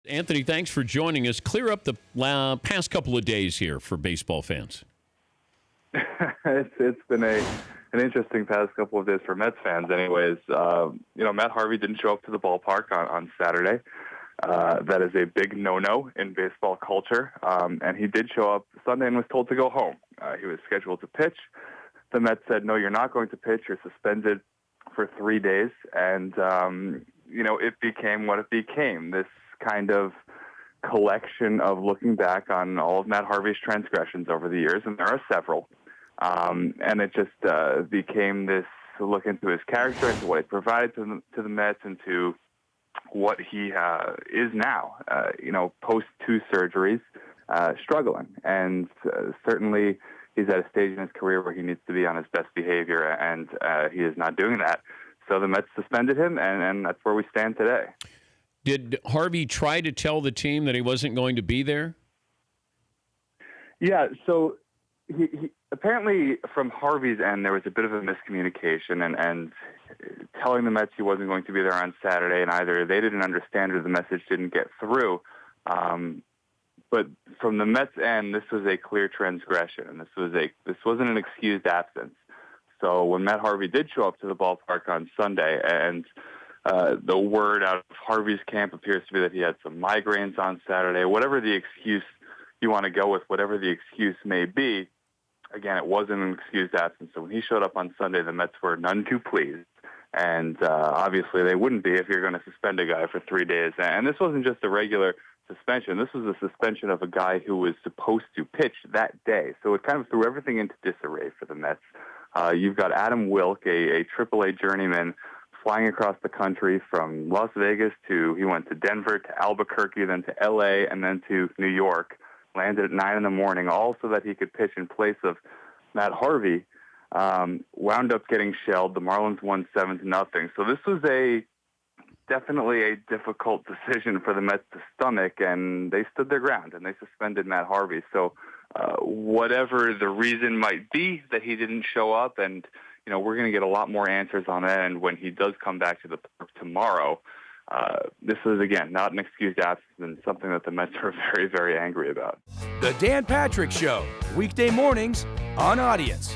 Anthony, thanks for joining us. Clear up the past couple of days here for baseball fans. It's been an interesting past couple of days for Mets fans anyways. Matt Harvey didn't show up to the ballpark on Saturday. That is a big no-no in baseball culture. And he did show up Sunday and was told to go home. He was scheduled to pitch. The Mets said, no, you're not going to pitch. You're suspended for 3 days. And, it became what it became, this kind of collection of looking back on all of Matt Harvey's transgressions over the years, and there are several. And it just became this look into his character, into what he provided to the Mets, and to what he is now, post 2 surgeries, struggling. And certainly he's at a stage in his career where he needs to be on his best behavior, and he is not doing that. So the Mets suspended him, and that's where we stand today. Did Harvey try to tell the team that he wasn't going to be there? Yeah, so he apparently from Harvey's end, there was a bit of a miscommunication and telling the Mets he wasn't going to be there on Saturday, and either they didn't understand or the message didn't get through. But from the Mets end, this was a clear transgression, and this wasn't an excused absence. So when Matt Harvey did show up to the ballpark on Sunday, and the word out of Harvey's camp appears to be that he had some migraines on Saturday, whatever the excuse you want to go with, whatever the excuse may be, again, it wasn't an excused absence. So when he showed up on Sunday, the Mets were none too pleased. And obviously they wouldn't be if you're going to suspend a guy for 3 days. And this wasn't just a regular suspension. This was a suspension of a guy who was supposed to pitch that day. So it kind of threw everything into disarray for the Mets. You've got Adam Wilk, a AAA journeyman, flying across the country from Las Vegas he went to Denver, to Albuquerque, then to L.A., and then to New York. Landed at 9 in the morning, all so that he could pitch in place of Matt Harvey. Wound up getting shelled. The Marlins won 7-0. So this was definitely a difficult decision for the Mets to stomach, and they stood their ground, and they suspended Matt Harvey. So whatever the reason might be that he didn't show up, and we're going to get a lot more answers on that. And when he does come back to the park tomorrow, this is, again, not an excused absence and something that the Mets are very, very angry about. The Dan Patrick Show, weekday mornings on Audience.